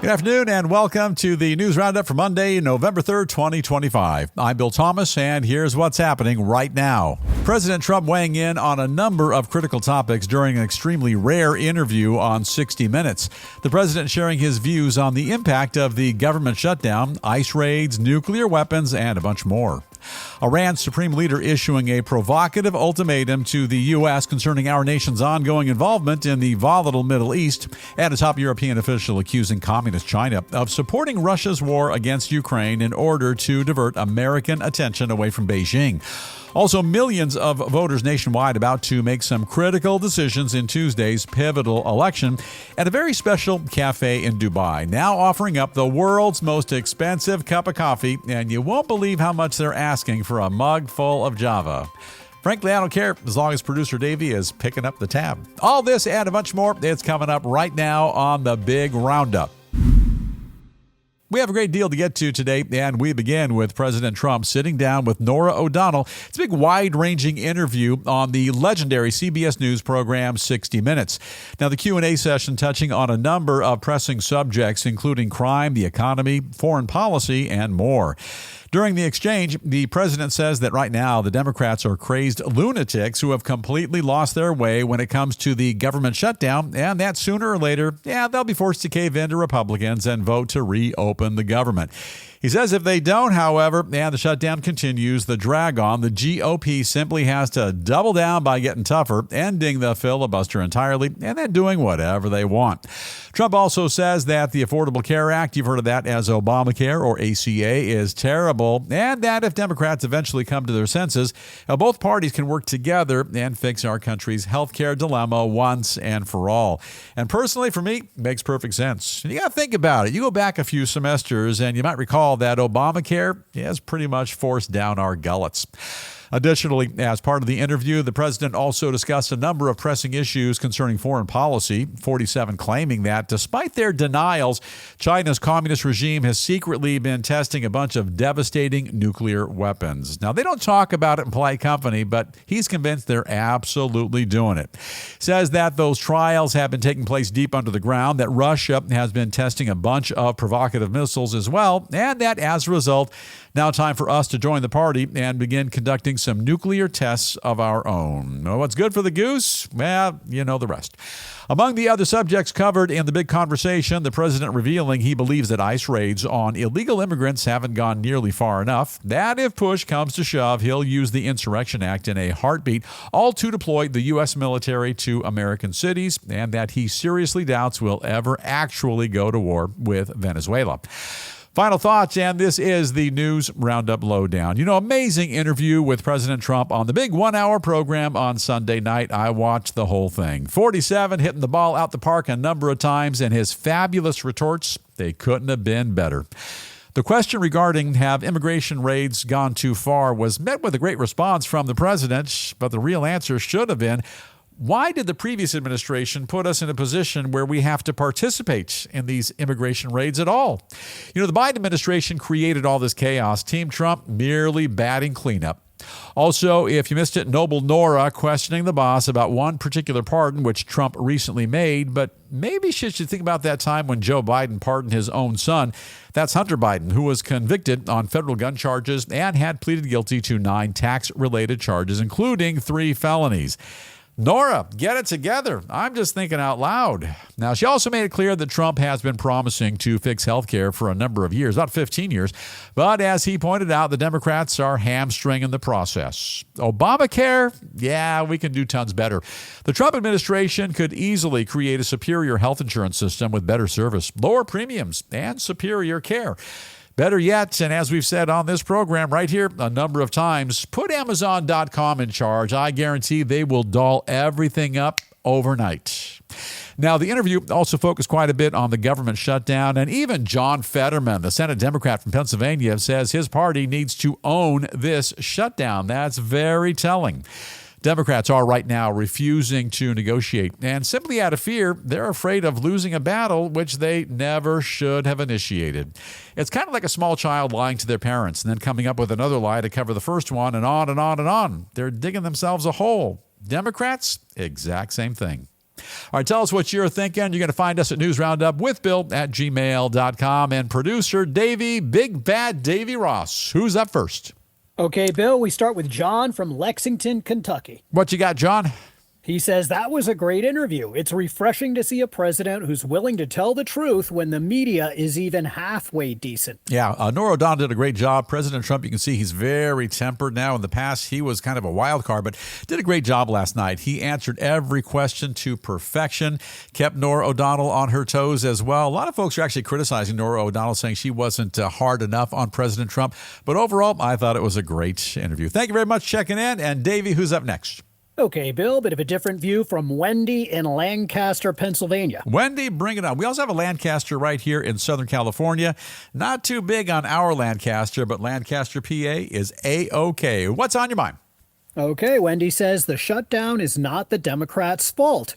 Good afternoon and welcome to the News Roundup for Monday, November 3rd, 2025. I'm Bill Thomas and here's what's happening right now. President Trump weighing in on a number of critical topics during an extremely rare interview on 60 Minutes. The president sharing his views on the impact of the government shutdown, ICE raids, nuclear weapons, and a bunch more. Iran's supreme leader issuing a provocative ultimatum to the U.S. concerning our nation's ongoing involvement in the volatile Middle East, and a top European official accusing communist China of supporting Russia's war against Ukraine in order to divert American attention away from Beijing. Also, millions of voters nationwide about to make some critical decisions in Tuesday's pivotal election, and a very special cafe in Dubai now offering up the world's most expensive cup of coffee, and you won't believe how much they're asking for a mug full of Java. Frankly, I don't care as long as producer Davey is picking up the tab. All this and a bunch more, it's coming up right now on the Big Roundup. We have a great deal to get to today, and we begin with President Trump sitting down with Norah O'Donnell. It's a big, wide-ranging interview on the legendary CBS News program 60 Minutes. Now, the Q&A session touching on a number of pressing subjects, including crime, the economy, foreign policy, and more. During the exchange, the president says that right now the Democrats are crazed lunatics who have completely lost their way when it comes to the government shutdown, and that sooner or later, they'll be forced to cave in to Republicans and vote to reopen the government. He says if they don't, however, and the shutdown continues, the drag on, the GOP simply has to double down by getting tougher, ending the filibuster entirely, and then doing whatever they want. Trump also says that the Affordable Care Act, you've heard of that as Obamacare or ACA, is terrible, and that if Democrats eventually come to their senses, both parties can work together and fix our country's health care dilemma once and for all. And personally, for me, makes perfect sense. You got to think about it. You go back a few semesters, and you might recall that Obamacare has pretty much forced down our gullets. Additionally, as part of the interview, the president also discussed a number of pressing issues concerning foreign policy, 47 claiming that despite their denials, China's communist regime has secretly been testing a bunch of devastating nuclear weapons. Now, they don't talk about it in polite company, but he's convinced they're absolutely doing it. Says that those trials have been taking place deep under the ground, that Russia has been testing a bunch of provocative missiles as well, and that as a result, now time for us to join the party and begin conducting some nuclear tests of our own. What's good for the goose? Well, you know the rest. Among the other subjects covered in the big conversation, the president revealing he believes that ICE raids on illegal immigrants haven't gone nearly far enough, that if push comes to shove, he'll use the Insurrection Act in a heartbeat, all to deploy the U.S. military to American cities, and that he seriously doubts we'll ever actually go to war with Venezuela. Final thoughts, and this is the News Roundup Lowdown. Amazing interview with President Trump on the big 1-hour program on Sunday night. I watched the whole thing. 47 hitting the ball out the park a number of times, and his fabulous retorts, they couldn't have been better. The question regarding have immigration raids gone too far was met with a great response from the president, but the real answer should have been, why did the previous administration put us in a position where we have to participate in these immigration raids at all? The Biden administration created all this chaos. Team Trump merely batting cleanup. Also, if you missed it, Noble Nora questioning the boss about one particular pardon which Trump recently made, but maybe she should think about that time when Joe Biden pardoned his own son. That's Hunter Biden, who was convicted on federal gun charges and had pleaded guilty to 9 tax-related charges, including 3 felonies. Nora, get it together. I'm just thinking out loud. Now, she also made it clear that Trump has been promising to fix health care for a number of years, about 15 years. But as he pointed out, the Democrats are hamstringing the process. Obamacare? Yeah, we can do tons better. The Trump administration could easily create a superior health insurance system with better service, lower premiums, and superior care. Better yet, and as we've said on this program right here a number of times, put Amazon.com in charge. I guarantee they will doll everything up overnight. Now, the interview also focused quite a bit on the government shutdown, and even John Fetterman, the Senate Democrat from Pennsylvania, says his party needs to own this shutdown. That's very telling. Democrats are right now refusing to negotiate, and simply out of fear, they're afraid of losing a battle which they never should have initiated. It's kind of like a small child lying to their parents and then coming up with another lie to cover the first one, and on and on and on. They're digging themselves a hole. Democrats, exact same thing. All right, tell us what you're thinking. You're going to find us at newsroundupwithbill@gmail.com. And producer Davey, Big Bad Davey Ross. Who's up first? Okay, Bill, we start with John from Lexington, Kentucky. What you got, John? He says, that was a great interview. It's refreshing to see a president who's willing to tell the truth when the media is even halfway decent. Yeah, Norah O'Donnell did a great job. President Trump, you can see he's very tempered now. In the past, he was kind of a wild card, but did a great job last night. He answered every question to perfection, kept Norah O'Donnell on her toes as well. A lot of folks are actually criticizing Norah O'Donnell, saying she wasn't hard enough on President Trump. But overall, I thought it was a great interview. Thank you very much for checking in. And Davey, who's up next? Okay, Bill, bit of a different view from Wendy in Lancaster, Pennsylvania. Wendy, bring it on. We also have a Lancaster right here in Southern California. Not too big on our Lancaster, but Lancaster, PA is A-OK. What's on your mind? Okay, Wendy says the shutdown is not the Democrats' fault.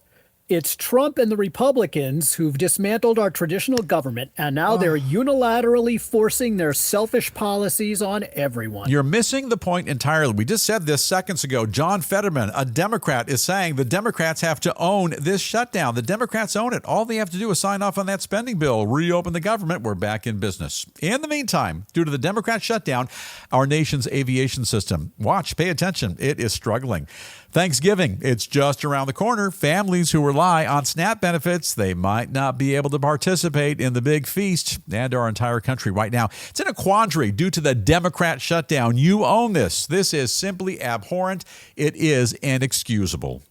It's Trump and the Republicans who've dismantled our traditional government, and now they're unilaterally forcing their selfish policies on everyone. You're missing the point entirely. We just said this seconds ago. John Fetterman, a Democrat, is saying the Democrats have to own this shutdown. The Democrats own it. All they have to do is sign off on that spending bill, reopen the government. We're back in business. In the meantime, due to the Democrat shutdown, our nation's aviation system, watch, pay attention, it is struggling. Thanksgiving, it's just around the corner. Families who rely on SNAP benefits, they might not be able to participate in the big feast. And our entire country right now, it's in a quandary due to the Democrat shutdown. You own this. This is simply abhorrent. It is inexcusable.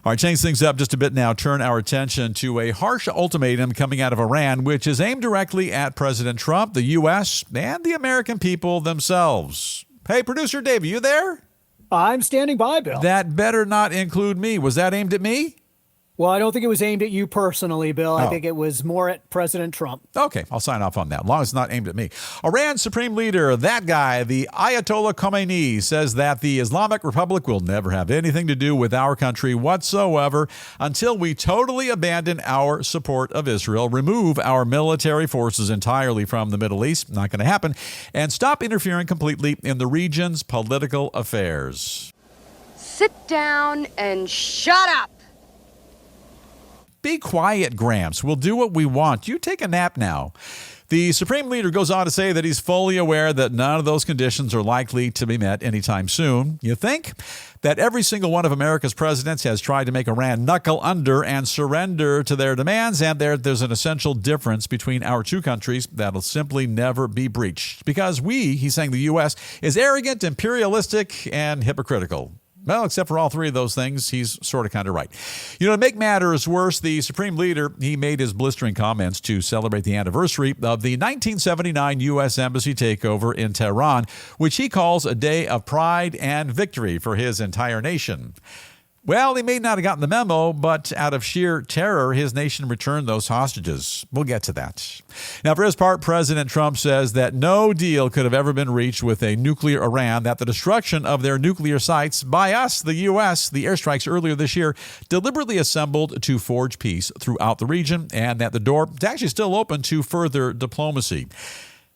All right, change things up just a bit now. Turn our attention to a harsh ultimatum coming out of Iran, which is aimed directly at President Trump, the U.S., and the American people themselves. Hey, producer Dave, are you there? I'm standing by, Bill. That better not include me. Was that aimed at me? Well, I don't think it was aimed at you personally, Bill. I think it was more at President Trump. Okay, I'll sign off on that, as long as it's not aimed at me. Iran's supreme leader, that guy, the Ayatollah Khomeini, says that the Islamic Republic will never have anything to do with our country whatsoever until we totally abandon our support of Israel, remove our military forces entirely from the Middle East, not going to happen, and stop interfering completely in the region's political affairs. Sit down and shut up. Be quiet, Gramps. We'll do what we want. You take a nap now. The Supreme Leader goes on to say that he's fully aware that none of those conditions are likely to be met anytime soon. You think that every single one of America's presidents has tried to make Iran knuckle under and surrender to their demands, and there's an essential difference between our two countries that'll simply never be breached. Because he's saying the U.S., is arrogant, imperialistic, and hypocritical. Well, except for all three of those things, he's sort of kind of right. You know, to make matters worse, the Supreme Leader, he made his blistering comments to celebrate the anniversary of the 1979 U.S. Embassy takeover in Tehran, which he calls a day of pride and victory for his entire nation. Well, he may not have gotten the memo, but out of sheer terror, his nation returned those hostages. We'll get to that. Now, for his part, President Trump says that no deal could have ever been reached with a nuclear Iran, that the destruction of their nuclear sites by us, the U.S., the airstrikes earlier this year, deliberately assembled to forge peace throughout the region, and that the door is actually still open to further diplomacy.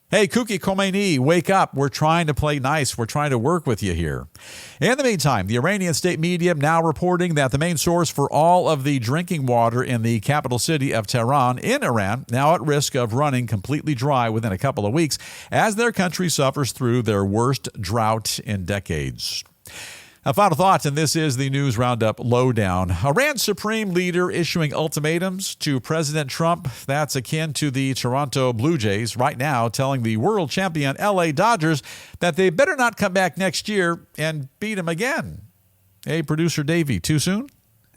Hey, Kooky Khomeini, wake up. We're trying to play nice. We're trying to work with you here. In the meantime, the Iranian state media now reporting that the main source for all of the drinking water in the capital city of Tehran in Iran now at risk of running completely dry within a couple of weeks as their country suffers through their worst drought in decades. Now, final thoughts, and this is the News Roundup Lowdown. Iran's supreme leader issuing ultimatums to President Trump. That's akin to the Toronto Blue Jays right now telling the world champion LA Dodgers that they better not come back next year and beat him again. Hey, producer Davey, too soon?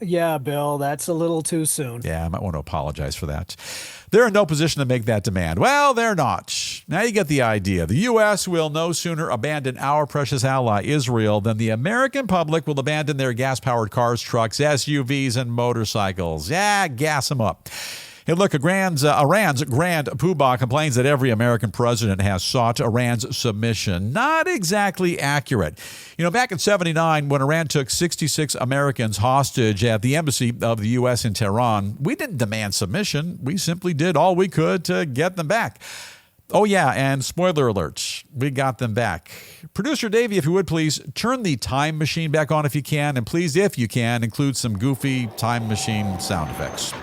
Yeah, Bill, that's a little too soon. Yeah, I might want to apologize for that. They're in no position to make that demand. Well, they're not. Now you get the idea. The U.S. will no sooner abandon our precious ally, Israel, than the American public will abandon their gas-powered cars, trucks, SUVs, and motorcycles. Yeah, gas them up. Hey, look, Iran's Grand Poobah complains that every American president has sought Iran's submission. Not exactly accurate. You know, back in 1979, when Iran took 66 Americans hostage at the embassy of the U.S. in Tehran, we didn't demand submission. We simply did all we could to get them back. Oh, yeah, and spoiler alert, we got them back. Producer Davey, if you would please, turn the time machine back on if you can, and please, if you can, include some goofy time machine sound effects.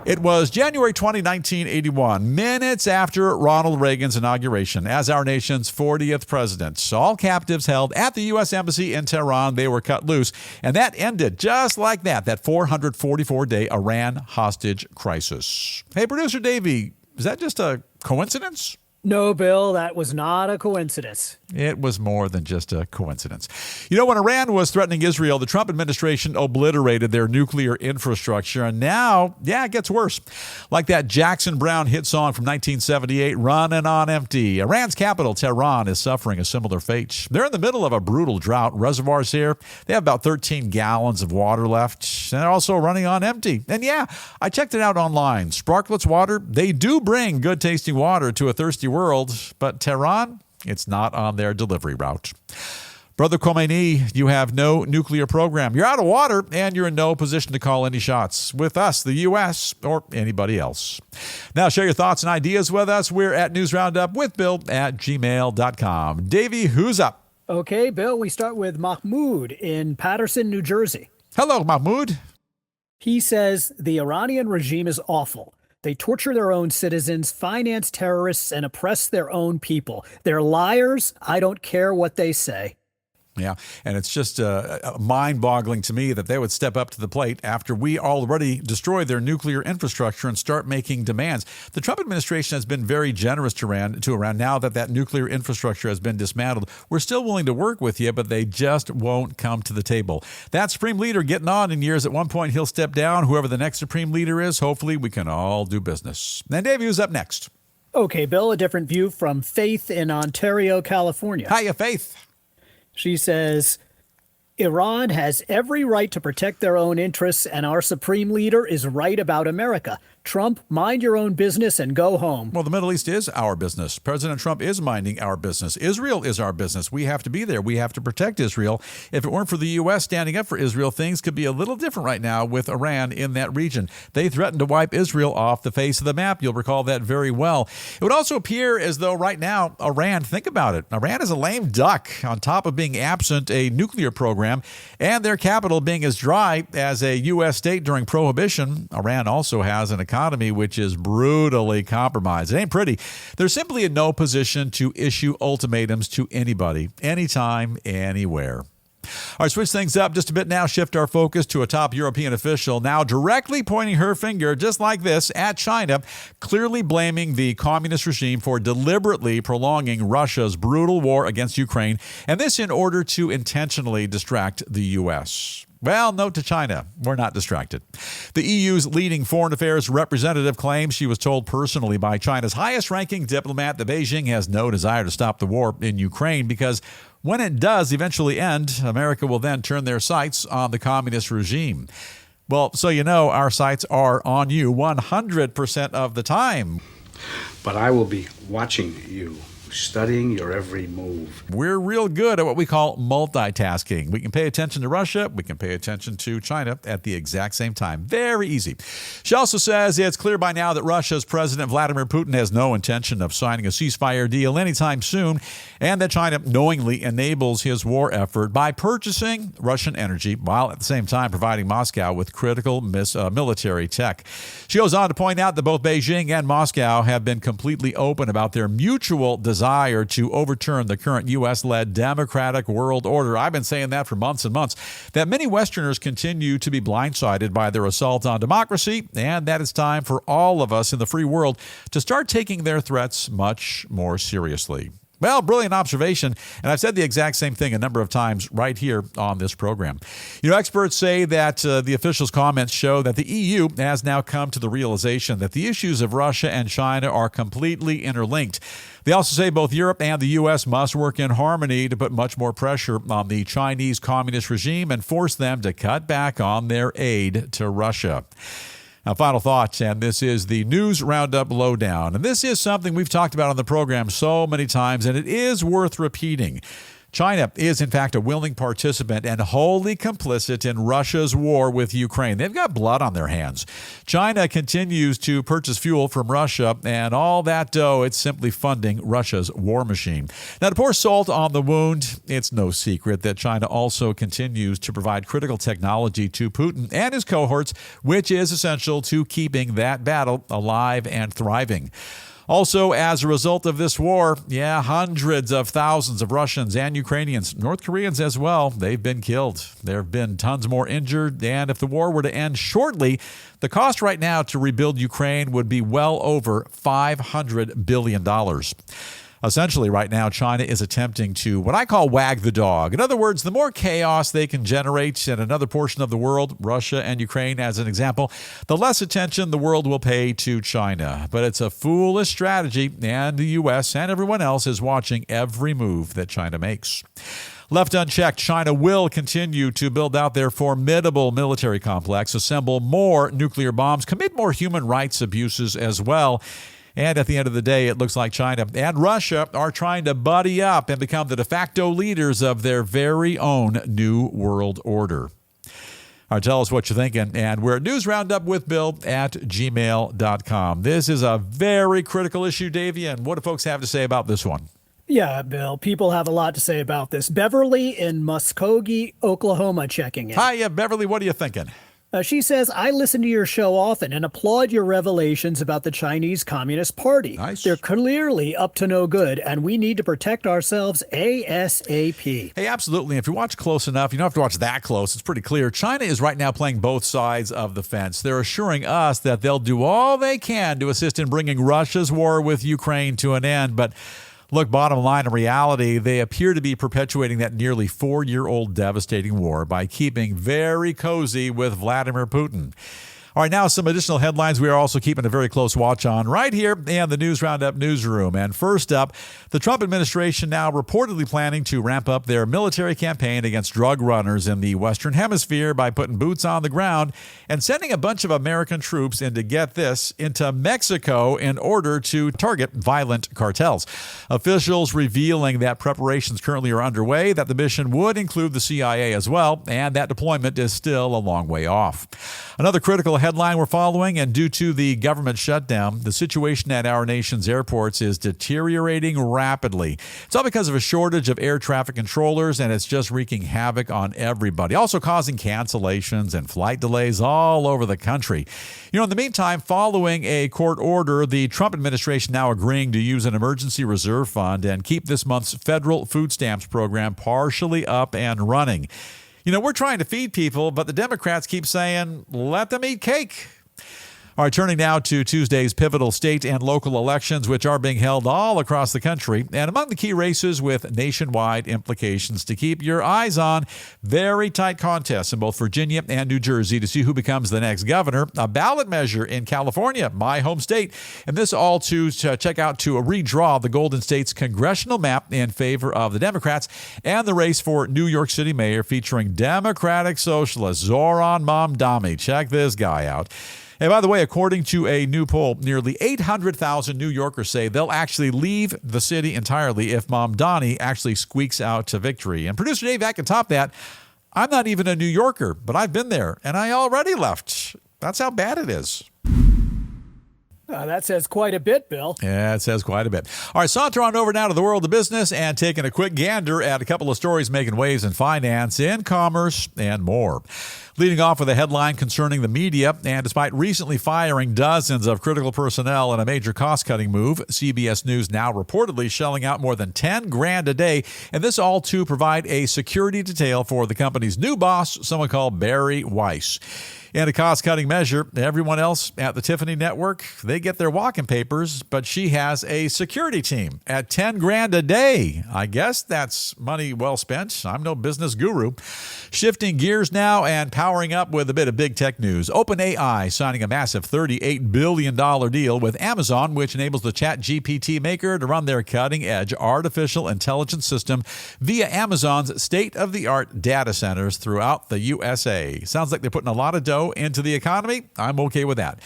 It was January 20, 1981, minutes after Ronald Reagan's inauguration as our nation's 40th president. All captives held at the U.S. Embassy in Tehran, they were cut loose, and that ended just like that 444-day Iran hostage crisis. Hey, Producer Davey, is that just a coincidence? No, Bill, that was not a coincidence. It was more than just a coincidence. You know, when Iran was threatening Israel, the Trump administration obliterated their nuclear infrastructure. And now, it gets worse. Like that Jackson Browne hit song from 1978, Running on Empty. Iran's capital, Tehran, is suffering a similar fate. They're in the middle of a brutal drought. Reservoirs here, they have about 13 gallons of water left. And they're also running on empty. And I checked it out online. Sparkletts water, they do bring good tasting water to a thirsty world, but Tehran, it's not on their delivery route. Brother Khomeini, you have no nuclear program. You're out of water, and you're in no position to call any shots with us, the U.S., or anybody else. Now, share your thoughts and ideas with us. We're at newsroundupwithbill@gmail.com. Davey, who's up? Okay, Bill, we start with Mahmoud in Paterson, New Jersey. Hello, Mahmoud. He says the Iranian regime is awful. They torture their own citizens, finance terrorists, and oppress their own people. They're liars. I don't care what they say. Yeah, and it's just mind-boggling to me that they would step up to the plate after we already destroyed their nuclear infrastructure and start making demands. The Trump administration has been very generous to Iran now that nuclear infrastructure has been dismantled. We're still willing to work with you, but they just won't come to the table. That Supreme Leader getting on in years. At one point, he'll step down. Whoever the next Supreme Leader is, hopefully we can all do business. And Dave, who's up next? Okay, Bill, a different view from Faith in Ontario, California. Hiya, Faith. She says, Iran has every right to protect their own interests, and our supreme leader is right about America. Trump, mind your own business and go home. Well, the Middle East is our business. President Trump is minding our business. Israel is our business. We have to be there. We have to protect Israel. If it weren't for the U.S. standing up for Israel, things could be a little different right now with Iran in that region. They threatened to wipe Israel off the face of the map. You'll recall that very well. It would also appear as though right now, Iran, think about it, Iran is a lame duck on top of being absent a nuclear program and their capital being as dry as a U.S. state during Prohibition. Iran also has an economy which is brutally compromised. It ain't pretty. They're simply in no position to issue ultimatums to anybody, anytime, anywhere. All right, switch things up just a bit now. Shift our focus to a top European official now directly pointing her finger just like this at China, clearly blaming the communist regime for deliberately prolonging Russia's brutal war against Ukraine, and this in order to intentionally distract the U.S. Well, note to China, we're not distracted. The EU's leading foreign affairs representative claims she was told personally by China's highest-ranking diplomat that Beijing has no desire to stop the war in Ukraine because when it does eventually end, America will then turn their sights on the communist regime. Well, so you know, our sights are on you 100% of the time. But I will be watching you, studying your every move. We're real good at what we call multitasking. We can pay attention to Russia, we can pay attention to China at the exact same time. Very easy. She also says it's clear by now that Russia's President Vladimir Putin has no intention of signing a ceasefire deal anytime soon, and that China knowingly enables his war effort by purchasing Russian energy while at the same time providing Moscow with critical military tech. She goes on to point out that both Beijing and Moscow have been completely open about their mutual desire to overturn the current U.S.-led democratic world order. I've been saying that for months and months, that many Westerners continue to be blindsided by their assault on democracy, and that it's time for all of us in the free world to start taking their threats much more seriously. Well, brilliant observation, and I've said the exact same thing a number of times right here on this program. You know, experts say that the officials' comments show that the EU has now come to the realization that the issues of Russia and China are completely interlinked. They also say both Europe and the U.S. must work in harmony to put much more pressure on the Chinese communist regime and force them to cut back on their aid to Russia. Now, final thoughts, and this is the News Roundup Lowdown. And this is something we've talked about on the program so many times, and it is worth repeating. China is, in fact, a willing participant and wholly complicit in Russia's war with Ukraine. They've got blood on their hands. China continues to purchase fuel from Russia, and all that dough, it's simply funding Russia's war machine. Now, to pour salt on the wound, it's no secret that China also continues to provide critical technology to Putin and his cohorts, which is essential to keeping that battle alive and thriving. Also, as a result of this war, hundreds of thousands of Russians and Ukrainians, North Koreans as well, they've been killed. There have been tons more injured, and if the war were to end shortly, the cost right now to rebuild Ukraine would be well over $500 billion. Essentially, right now, China is attempting to what I call wag the dog. In other words, the more chaos they can generate in another portion of the world, Russia and Ukraine as an example, the less attention the world will pay to China. But it's a foolish strategy, and the U.S. and everyone else is watching every move that China makes. Left unchecked, China will continue to build out their formidable military complex, assemble more nuclear bombs, commit more human rights abuses as well. And at the end of the day, it looks like China and Russia are trying to buddy up and become the de facto leaders of their very own new world order. All right, tell us what you're thinking. And we're at newsroundupwithbill@gmail.com. This is a very critical issue, Davey. And what do folks have to say about this one? Yeah, Bill, people have a lot to say about this. Beverly in Muskogee, Oklahoma, checking in. Hi, Beverly. What are you thinking? She says, I listen to your show often and applaud your revelations about the Chinese Communist Party. Nice. They're clearly up to no good, and we need to protect ourselves ASAP. Hey, absolutely. If you watch close enough, you don't have to watch that close. It's pretty clear. China is right now playing both sides of the fence. They're assuring us that they'll do all they can to assist in bringing Russia's war with Ukraine to an end. But look, bottom line, in reality, they appear to be perpetuating that nearly 4-year-old devastating war by keeping very cozy with Vladimir Putin. All right, now some additional headlines we are also keeping a very close watch on right here in the News Roundup newsroom. And first up, the Trump administration now reportedly planning to ramp up their military campaign against drug runners in the Western Hemisphere by putting boots on the ground and sending a bunch of American troops into Mexico in order to target violent cartels. Officials revealing that preparations currently are underway, that the mission would include the CIA as well, and that deployment is still a long way off. Another critical headline we're following, and due to the government shutdown, the situation at our nation's airports is deteriorating rapidly. It's all because of a shortage of air traffic controllers, and it's just wreaking havoc on everybody, also causing cancellations and flight delays all over the country. You know, in the meantime, following a court order, the Trump administration now agreeing to use an emergency reserve fund and keep this month's federal food stamps program partially up and running. You know, we're trying to feed people, but the Democrats keep saying, let them eat cake. All right, turning now to Tuesday's pivotal state and local elections, which are being held all across the country. And among the key races with nationwide implications to keep your eyes on, very tight contests in both Virginia and New Jersey to see who becomes the next governor, a ballot measure in California, my home state. And this all to check out to redraw the Golden State's congressional map in favor of the Democrats, and the race for New York City mayor featuring Democratic socialist Zoran Mamdani. Check this guy out. And by the way, according to a new poll, nearly 800,000 New Yorkers say they'll actually leave the city entirely if Mamdani actually squeaks out to victory. And producer Dave, I can top that. I'm not even a New Yorker, but I've been there, and I already left. That's how bad it is. That says quite a bit, Bill. Yeah, it says quite a bit. All right, saunter on over now to the world of business and taking a quick gander at a couple of stories making waves in finance, in commerce, and more. Leading off with a headline concerning the media, and despite recently firing dozens of critical personnel in a major cost-cutting move, CBS News now reportedly shelling out more than $10,000 a day, and this all to provide a security detail for the company's new boss, someone called Barry Weiss. In a cost-cutting measure, everyone else at the Tiffany Network, they get their walking papers, but she has a security team at $10,000 a day. I guess that's money well spent. I'm no business guru. Shifting gears now and powering up with a bit of big tech news. OpenAI signing a massive $38 billion deal with Amazon, which enables the ChatGPT maker to run their cutting-edge artificial intelligence system via Amazon's state-of-the-art data centers throughout the USA. Sounds like they're putting a lot of dough into the economy. I'm okay with that.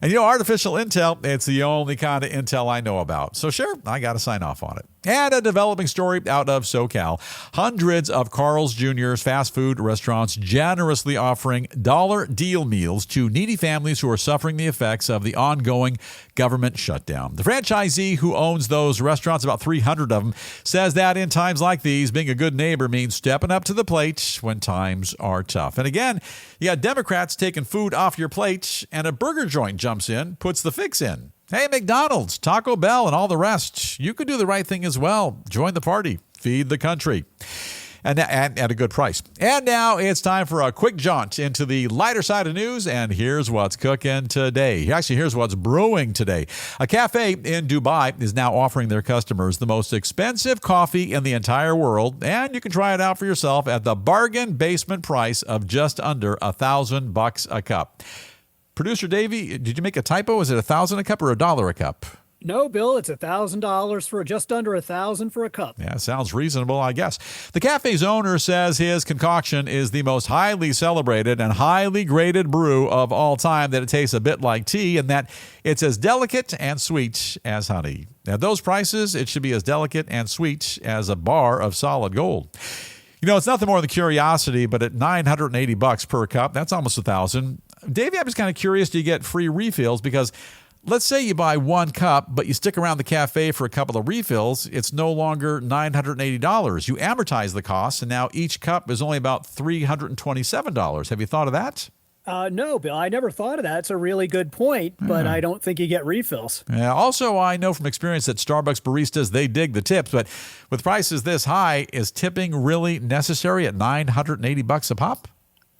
And you know, artificial intel, it's the only kind of intel I know about. So sure, I got to sign off on it. And a developing story out of SoCal. Hundreds of Carl's Jr.'s fast food restaurants generously offering dollar deal meals to needy families who are suffering the effects of the ongoing government shutdown. The franchisee who owns those restaurants, about 300 of them, says that in times like these, being a good neighbor means stepping up to the plate when times are tough. And again, you got Democrats taking food off your plate, and a burger joint jumps in, puts the fix in. Hey, McDonald's, Taco Bell, and all the rest. You could do the right thing as well. Join the party. Feed the country. And at a good price. And now it's time for a quick jaunt into the lighter side of news. And here's what's cooking today. Actually, here's what's brewing today. A cafe in Dubai is now offering their customers the most expensive coffee in the entire world. And you can try it out for yourself at the bargain basement price of just under $1,000 a cup. Producer Davey, did you make a typo? Is it $1,000 a cup or $1 a cup? No, Bill, it's $1,000 for just under $1,000 for a cup. Yeah, sounds reasonable, I guess. The cafe's owner says his concoction is the most highly celebrated and highly graded brew of all time, that it tastes a bit like tea, and that it's as delicate and sweet as honey. At those prices, it should be as delicate and sweet as a bar of solid gold. You know, it's nothing more than curiosity, but at $980 per cup, that's almost $1,000. Davey, I'm just kind of curious, do you get free refills? Because let's say you buy one cup, but you stick around the cafe for a couple of refills, it's no longer $980. You amortize the cost, and now each cup is only about $327. Have you thought of that? No, Bill, I never thought of that. It's a really good point, but I don't think you get refills. Yeah, also, I know from experience that Starbucks baristas, they dig the tips, but with prices this high, is tipping really necessary at $980 a pop?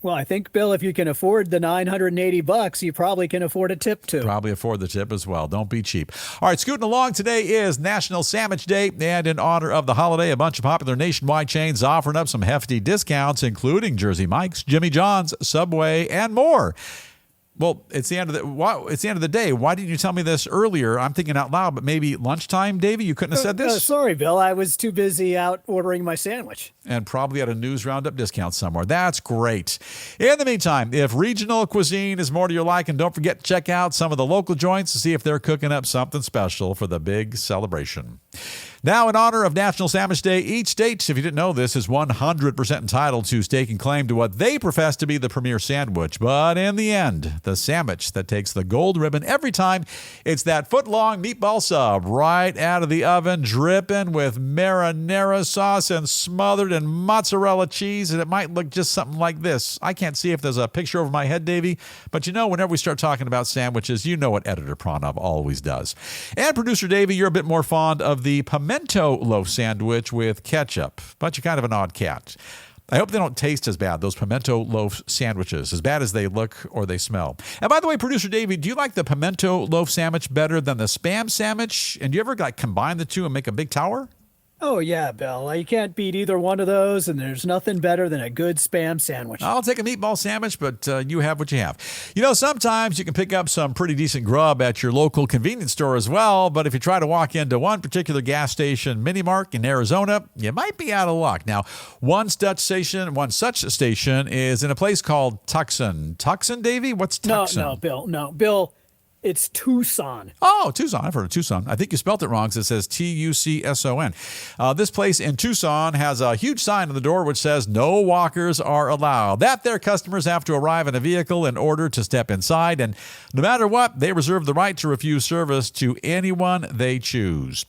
Well, I think, Bill, if you can afford the $980, you probably can afford a tip, too. Probably afford the tip as well. Don't be cheap. All right, scooting along, today is National Sandwich Day, and in honor of the holiday, a bunch of popular nationwide chains offering up some hefty discounts, including Jersey Mike's, Jimmy John's, Subway, and more. Well, it's the end of the day. Why didn't you tell me this earlier? I'm thinking out loud, but maybe lunchtime, Davey? You couldn't have said this? Sorry, Bill. I was too busy out ordering my sandwich. And probably at a News Roundup discount somewhere. That's great. In the meantime, if regional cuisine is more to your liking, don't forget to check out some of the local joints to see if they're cooking up something special for the big celebration. Now, in honor of National Sandwich Day, each state, if you didn't know this, is 100% entitled to staking claim to what they profess to be the premier sandwich. But in the end, the sandwich that takes the gold ribbon every time, it's that foot-long meatball sub right out of the oven, dripping with marinara sauce and smothered in mozzarella cheese, and it might look just something like this. I can't see if there's a picture over my head, Davey, but you know, whenever we start talking about sandwiches, you know what Editor Pranov always does. And Producer Davey, you're a bit more fond of the pimento loaf sandwich with ketchup, but you're kind of an odd cat. I hope they don't taste as bad, those pimento loaf sandwiches, as bad as they look or they smell. And by the way, Producer Davey, do you like the pimento loaf sandwich better than the Spam sandwich? And do you ever combine the two and make a big tower? Oh, yeah, Bill. You can't beat either one of those, and there's nothing better than a good Spam sandwich. I'll take a meatball sandwich, but you have what you have. You know, sometimes you can pick up some pretty decent grub at your local convenience store as well, but if you try to walk into one particular gas station, Mini Mart in Arizona, you might be out of luck. Now, one such station is in a place called Tucson. Tucson, Davey? What's Tucson? No, Bill. It's Tucson. Oh, Tucson. I've heard of Tucson. I think you spelt it wrong because it says Tucson. This place in Tucson has a huge sign on the door which says no walkers are allowed. That their customers have to arrive in a vehicle in order to step inside. And no matter what, they reserve the right to refuse service to anyone they choose.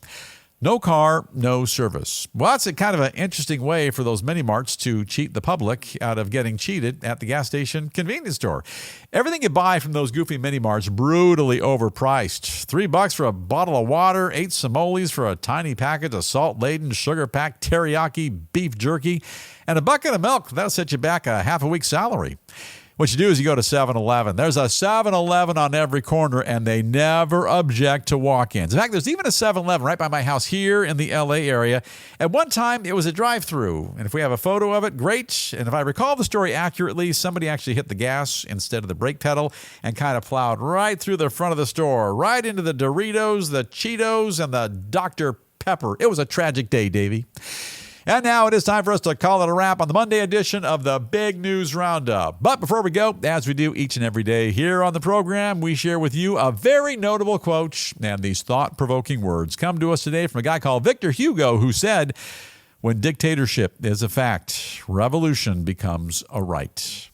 No car, no service. Well, that's a kind of an interesting way for those mini marts to cheat the public out of getting cheated at the gas station convenience store. Everything you buy from those goofy mini marts, brutally overpriced. $3 for a bottle of water, 8 simoles for a tiny packet of salt-laden, sugar-packed teriyaki beef jerky, and a bucket of milk. That'll set you back a half a week's salary. What you do is you go to 7-Eleven. There's a 7-Eleven on every corner, and they never object to walk-ins. In fact, there's even a 7-Eleven right by my house here in the L.A. area. At one time, it was a drive-through, and if we have a photo of it, great. And if I recall the story accurately, somebody actually hit the gas instead of the brake pedal and kind of plowed right through the front of the store, right into the Doritos, the Cheetos, and the Dr. Pepper. It was a tragic day, Davey. And now it is time for us to call it a wrap on the Monday edition of the Big News Roundup. But before we go, as we do each and every day here on the program, we share with you a very notable quote, and these thought-provoking words come to us today from a guy called Victor Hugo, who said, "When dictatorship is a fact, revolution becomes a right."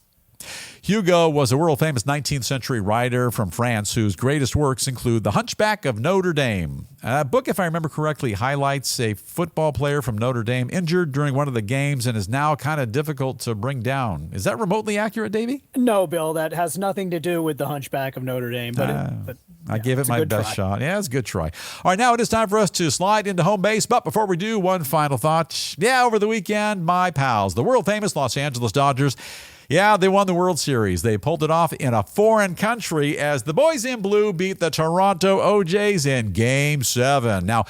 Hugo was a world-famous 19th century writer from France whose greatest works include The Hunchback of Notre Dame. A book, if I remember correctly, highlights a football player from Notre Dame injured during one of the games and is now kind of difficult to bring down. Is that remotely accurate, Davey? No, Bill, that has nothing to do with The Hunchback of Notre Dame. I gave it my best shot. Yeah, it's a good try. All right, now it is time for us to slide into home base. But before we do, one final thought. Yeah, over the weekend, my pals, the world-famous Los Angeles Dodgers, yeah, they won the World Series. They pulled it off in a foreign country as the boys in blue beat the Toronto OJs in Game 7. Now,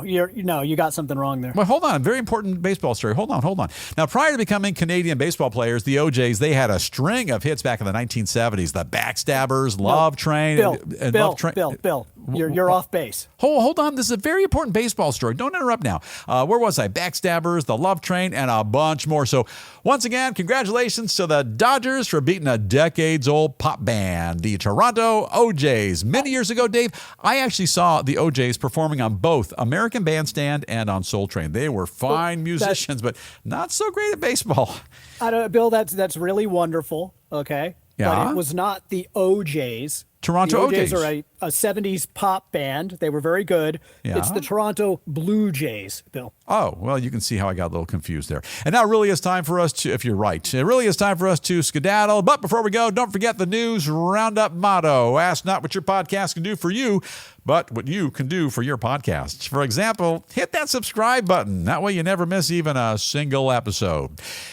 you got something wrong there. Well, hold on. Very important baseball story. Hold on. Now, prior to becoming Canadian baseball players, the OJs, they had a string of hits back in the 1970s. The Backstabbers, Love Train. Bill, you're off base. Hold on. This is a very important baseball story. Don't interrupt now. Where was I? Backstabbers, the Love Train, and a bunch more. So, once again, congratulations to the Dodgers for beating a decades-old pop band, the Toronto OJs. Many years ago, Dave, I actually saw the OJs performing on both American Bandstand and on Soul Train. They were fine musicians, but not so great at baseball. Bill, that's really wonderful, okay? Yeah. But it was not the OJs. Toronto the OJs OJs are a 70s pop band. They were very good. Yeah. It's the Toronto Blue Jays, Bill. Oh, well, you can see how I got a little confused there. And now it really is time for us to, if you're right, it really is time for us to skedaddle. But before we go, don't forget the News Roundup motto. Ask not what your podcast can do for you, but what you can do for your podcast. For example, hit that subscribe button. That way you never miss even a single episode.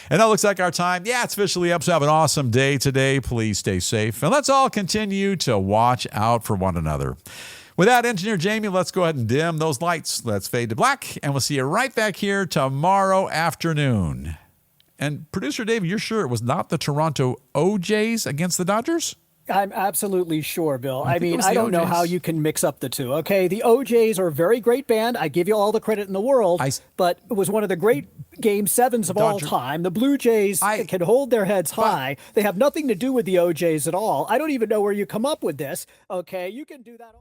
And that looks like our time. Yeah, it's officially up, so have an awesome day today. Please stay safe. And let's all continue to watch out for one another. With that, Engineer Jamie, let's go ahead and dim those lights. Let's fade to black, and we'll see you right back here tomorrow afternoon. And Producer Dave, you're sure it was not the Toronto OJs against the Dodgers? I'm absolutely sure, Bill. I mean, I I don't know how you can mix up the two, okay? The OJs are a very great band. I give you all the credit in the world, but it was one of the great Game 7s of all time. The Blue Jays can hold their heads high. They have nothing to do with the OJs at all. I don't even know where you come up with this, okay? You can do that.